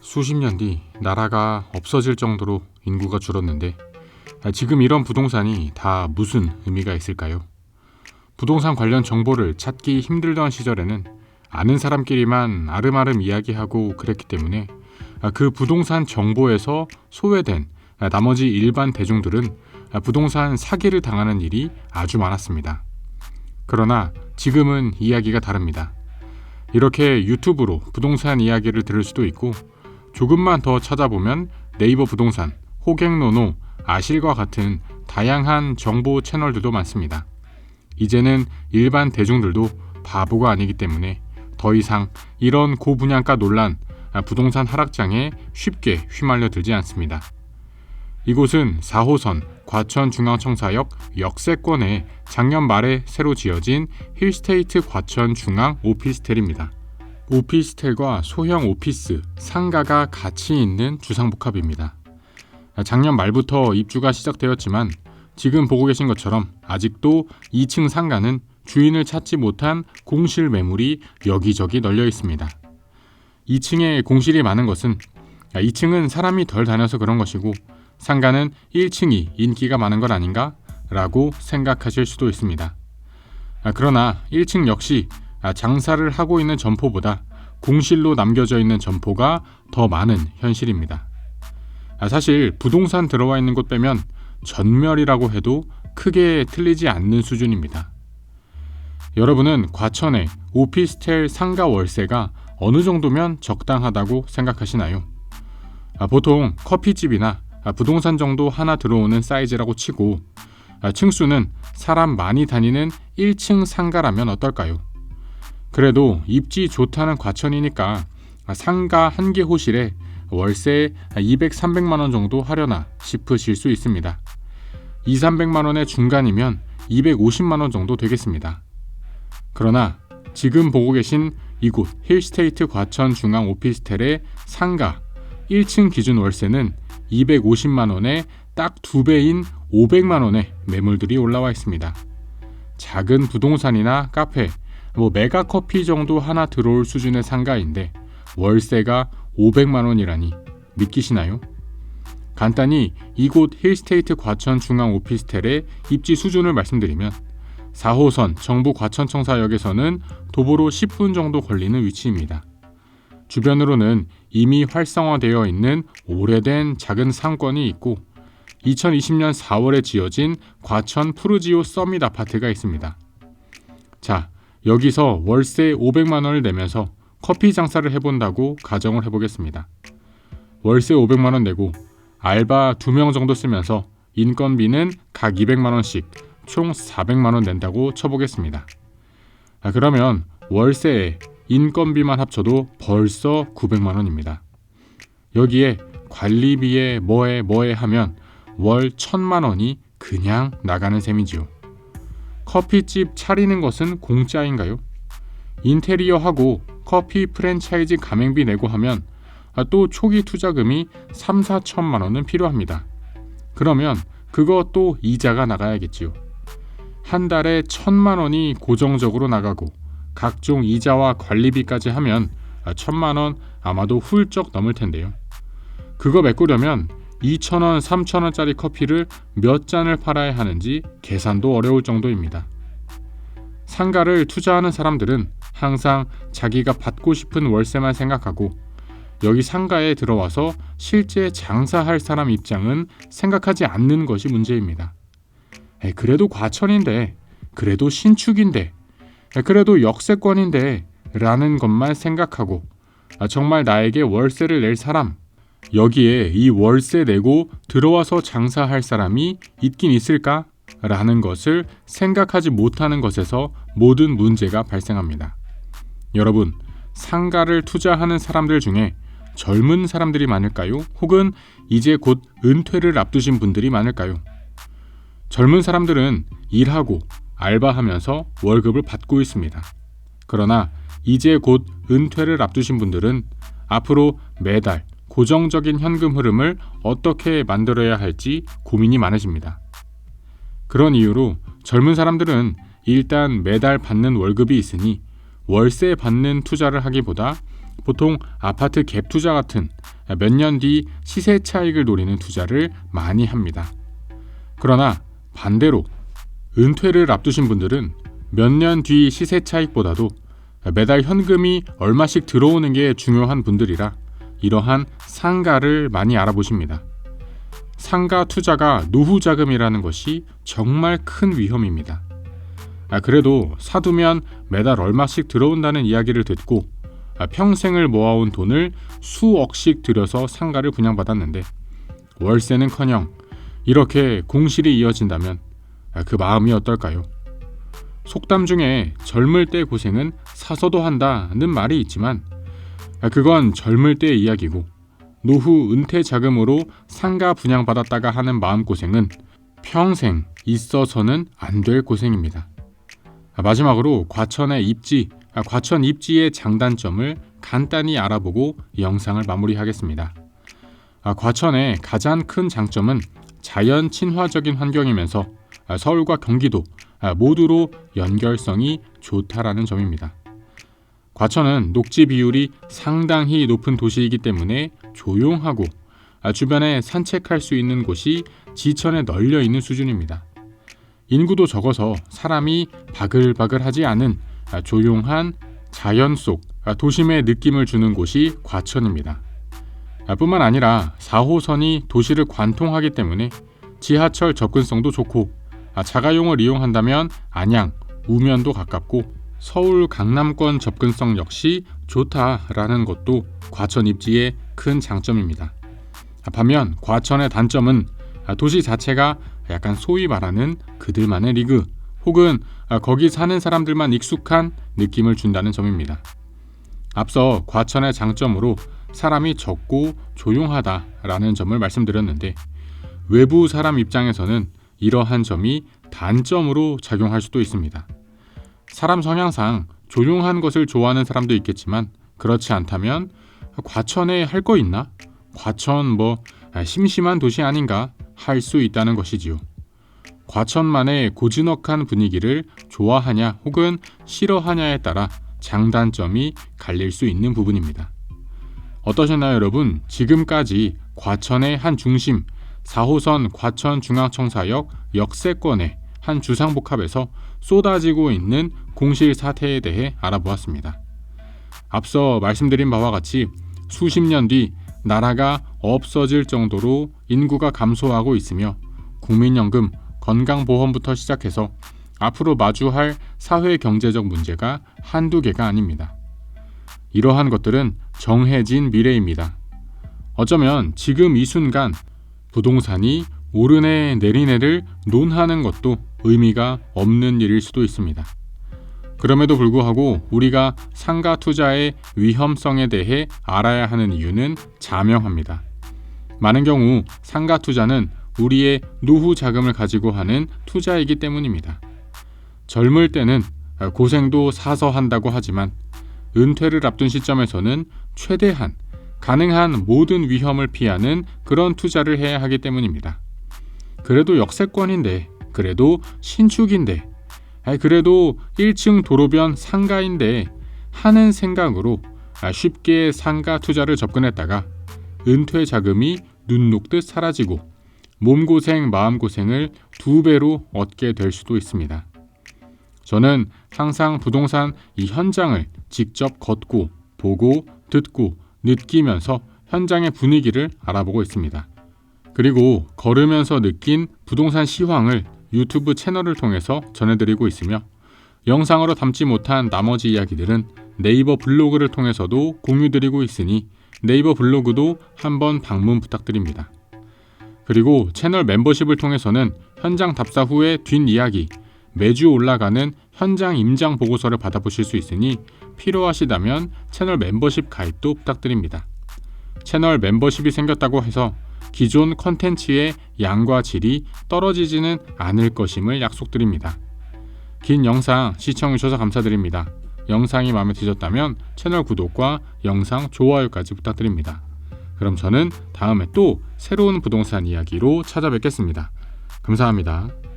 수십 년 뒤 나라가 없어질 정도로 인구가 줄었는데 지금 이런 부동산이 다 무슨 의미가 있을까요? 부동산 관련 정보를 찾기 힘들던 시절에는 아는 사람끼리만 아름아름 이야기하고 그랬기 때문에 그 부동산 정보에서 소외된 나머지 일반 대중들은 부동산 사기를 당하는 일이 아주 많았습니다. 그러나 지금은 이야기가 다릅니다. 이렇게 유튜브로 부동산 이야기를 들을 수도 있고 조금만 더 찾아보면 네이버 부동산, 호갱노노, 아실과 같은 다양한 정보 채널들도 많습니다. 이제는 일반 대중들도 바보가 아니기 때문에 더 이상 이런 고분양가 논란, 부동산 하락장에 쉽게 휘말려 들지 않습니다. 이곳은 4호선 과천중앙청사역 역세권에 작년 말에 새로 지어진 힐스테이트 과천 중앙 오피스텔입니다. 오피스텔과 소형 오피스, 상가가 같이 있는 주상복합입니다. 작년 말부터 입주가 시작되었지만 지금 보고 계신 것처럼 아직도 2층 상가는 주인을 찾지 못한 공실 매물이 여기저기 널려 있습니다. 2층에 공실이 많은 것은 2층은 사람이 덜 다녀서 그런 것이고 상가는 1층이 인기가 많은 것 아닌가? 라고 생각하실 수도 있습니다. 그러나 1층 역시 장사를 하고 있는 점포보다 공실로 남겨져 있는 점포가 더 많은 현실입니다. 사실 부동산 들어와 있는 곳 빼면 전멸이라고 해도 크게 틀리지 않는 수준입니다. 여러분은 과천의 오피스텔 상가 월세가 어느 정도면 적당하다고 생각하시나요? 보통 커피집이나 부동산 정도 하나 들어오는 사이즈라고 치고 층수는 사람 많이 다니는 1층 상가라면 어떨까요? 그래도 입지 좋다는 과천이니까 상가 한 개 호실에 월세 200, 300만 원 정도 하려나 싶으실 수 있습니다. 2, 300만 원의 중간이면 250만 원 정도 되겠습니다. 그러나 지금 보고 계신 이곳 힐스테이트 과천 중앙 오피스텔의 상가 1층 기준 월세는 250만 원에 딱 2배인 500만 원의 매물들이 올라와 있습니다. 작은 부동산이나 카페, 메가커피 정도 하나 들어올 수준의 상가인데 월세가 500만 원이라니 믿기시나요? 간단히 이곳 힐스테이트 과천 중앙 오피스텔의 입지 수준을 말씀드리면 4호선 정부 과천청사역에서는 도보로 10분 정도 걸리는 위치입니다. 주변으로는 이미 활성화되어 있는 오래된 작은 상권이 있고 2020년 4월에 지어진 과천 푸르지오 서밋 아파트가 있습니다. 자, 여기서 월세 500만 원을 내면서 커피 장사를 해본다고 가정을 해보겠습니다. 월세 500만 원 내고 알바 2명 정도 쓰면서 인건비는 각 200만 원씩 총 400만 원 낸다고 쳐보겠습니다. 그러면 월세에 인건비만 합쳐도 벌써 900만 원입니다. 여기에 관리비에 뭐에 하면 월 1000만 원이 그냥 나가는 셈이지요. 커피집 차리는 것은 공짜인가요? 인테리어하고 커피 프랜차이즈 가맹비 내고 하면 또 초기 투자금이 3, 4천만 원은 필요합니다. 그러면 그것도 이자가 나가야겠지요. 한 달에 1000만 원이 고정적으로 나가고 각종 이자와 관리비까지 하면 1000만 원 아마도 훌쩍 넘을 텐데요. 그거 메꾸려면 2,000원, 3,000원짜리 커피를 몇 잔을 팔아야 하는지 계산도 어려울 정도입니다. 상가를 투자하는 사람들은 항상 자기가 받고 싶은 월세만 생각하고 여기 상가에 들어와서 실제 장사할 사람 입장은 생각하지 않는 것이 문제입니다. 그래도 과천인데, 그래도 신축인데, 그래도 역세권인데 라는 것만 생각하고 정말 나에게 월세를 낼 사람, 여기에 이 월세 내고 들어와서 장사할 사람이 있긴 있을까? 라는 것을 생각하지 못하는 것에서 모든 문제가 발생합니다. 여러분, 상가를 투자하는 사람들 중에 젊은 사람들이 많을까요? 혹은 이제 곧 은퇴를 앞두신 분들이 많을까요? 젊은 사람들은 일하고 알바하면서 월급을 받고 있습니다. 그러나 이제 곧 은퇴를 앞두신 분들은 앞으로 매달 고정적인 현금 흐름을 어떻게 만들어야 할지 고민이 많으십니다. 그런 이유로 젊은 사람들은 일단 매달 받는 월급이 있으니 월세 받는 투자를 하기보다 보통 아파트 갭 투자 같은 몇 년 뒤 시세 차익을 노리는 투자를 많이 합니다. 그러나 반대로 은퇴를 앞두신 분들은 몇 년 뒤 시세 차익보다도 매달 현금이 얼마씩 들어오는 게 중요한 분들이라 이러한 상가를 많이 알아보십니다. 상가 투자가 노후 자금이라는 것이 정말 큰 위험입니다. 그래도 사두면 매달 얼마씩 들어온다는 이야기를 듣고 평생을 모아온 돈을 수억씩 들여서 상가를 분양받았는데 월세는커녕 이렇게 공실이 이어진다면 그 마음이 어떨까요? 속담 중에 젊을 때 고생은 사서도 한다는 말이 있지만 그건 젊을 때의 이야기고 노후 은퇴 자금으로 상가 분양받았다가 하는 마음고생은 평생 있어서는 안 될 고생입니다. 마지막으로 과천 입지의 장단점을 간단히 알아보고 영상을 마무리하겠습니다. 과천의 가장 큰 장점은 자연 친화적인 환경이면서 서울과 경기도 모두로 연결성이 좋다라는 점입니다. 과천은 녹지 비율이 상당히 높은 도시이기 때문에 조용하고 주변에 산책할 수 있는 곳이 지천에 널려 있는 수준입니다. 인구도 적어서 사람이 바글바글하지 않은 조용한 자연 속 도심의 느낌을 주는 곳이 과천입니다. 뿐만 아니라 4호선이 도시를 관통하기 때문에 지하철 접근성도 좋고 자가용을 이용한다면 안양, 우면도 가깝고 서울 강남권 접근성 역시 좋다라는 것도 과천 입지의 큰 장점입니다. 반면 과천의 단점은 도시 자체가 약간 소위 말하는 그들만의 리그 혹은 거기 사는 사람들만 익숙한 느낌을 준다는 점입니다. 앞서 과천의 장점으로 사람이 적고 조용하다라는 점을 말씀드렸는데 외부 사람 입장에서는 이러한 점이 단점으로 작용할 수도 있습니다. 사람 성향상 조용한 것을 좋아하는 사람도 있겠지만 그렇지 않다면 과천에 할 거 있나? 과천 심심한 도시 아닌가? 할 수 있다는 것이지요. 과천만의 고즈넉한 분위기를 좋아하냐 혹은 싫어하냐에 따라 장단점이 갈릴 수 있는 부분입니다. 어떠셨나요, 여러분? 지금까지 과천의 한 중심 4호선 과천중앙청사역 역세권의 한 주상복합에서 쏟아지고 있는 공실 사태에 대해 알아보았습니다. 앞서 말씀드린 바와 같이 수십 년 뒤 나라가 없어질 정도로 인구가 감소하고 있으며 국민연금, 건강보험부터 시작해서 앞으로 마주할 사회 경제적 문제가 한두 개가 아닙니다. 이러한 것들은 정해진 미래입니다. 어쩌면 지금 이 순간 부동산이 오르네 내리네를 논하는 것도 의미가 없는 일일 수도 있습니다. 그럼에도 불구하고 우리가 상가 투자의 위험성에 대해 알아야 하는 이유는 자명합니다. 많은 경우 상가 투자는 우리의 노후 자금을 가지고 하는 투자이기 때문입니다. 젊을 때는 고생도 사서 한다고 하지만 은퇴를 앞둔 시점에서는 최대한 가능한 모든 위험을 피하는 그런 투자를 해야 하기 때문입니다. 그래도 역세권인데, 그래도 신축인데, 그래도 1층 도로변 상가인데 하는 생각으로 쉽게 상가 투자를 접근했다가 은퇴 자금이 눈 녹듯 사라지고 몸고생 마음고생을 2배로 얻게 될 수도 있습니다. 저는 항상 부동산 이 현장을 직접 걷고 보고 듣고 느끼면서 현장의 분위기를 알아보고 있습니다. 그리고 걸으면서 느낀 부동산 시황을 유튜브 채널을 통해서 전해드리고 있으며 영상으로 담지 못한 나머지 이야기들은 네이버 블로그를 통해서도 공유드리고 있으니 네이버 블로그도 한번 방문 부탁드립니다. 그리고 채널 멤버십을 통해서는 현장 답사 후의 뒷이야기, 매주 올라가는 현장 임장 보고서를 받아보실 수 있으니 필요하시다면 채널 멤버십 가입도 부탁드립니다. 채널 멤버십이 생겼다고 해서 기존 컨텐츠의 양과 질이 떨어지지는 않을 것임을 약속드립니다. 긴 영상 시청해주셔서 감사드립니다. 영상이 마음에 드셨다면 채널 구독과 영상 좋아요까지 부탁드립니다. 그럼 저는 다음에 또 새로운 부동산 이야기로 찾아뵙겠습니다. 감사합니다.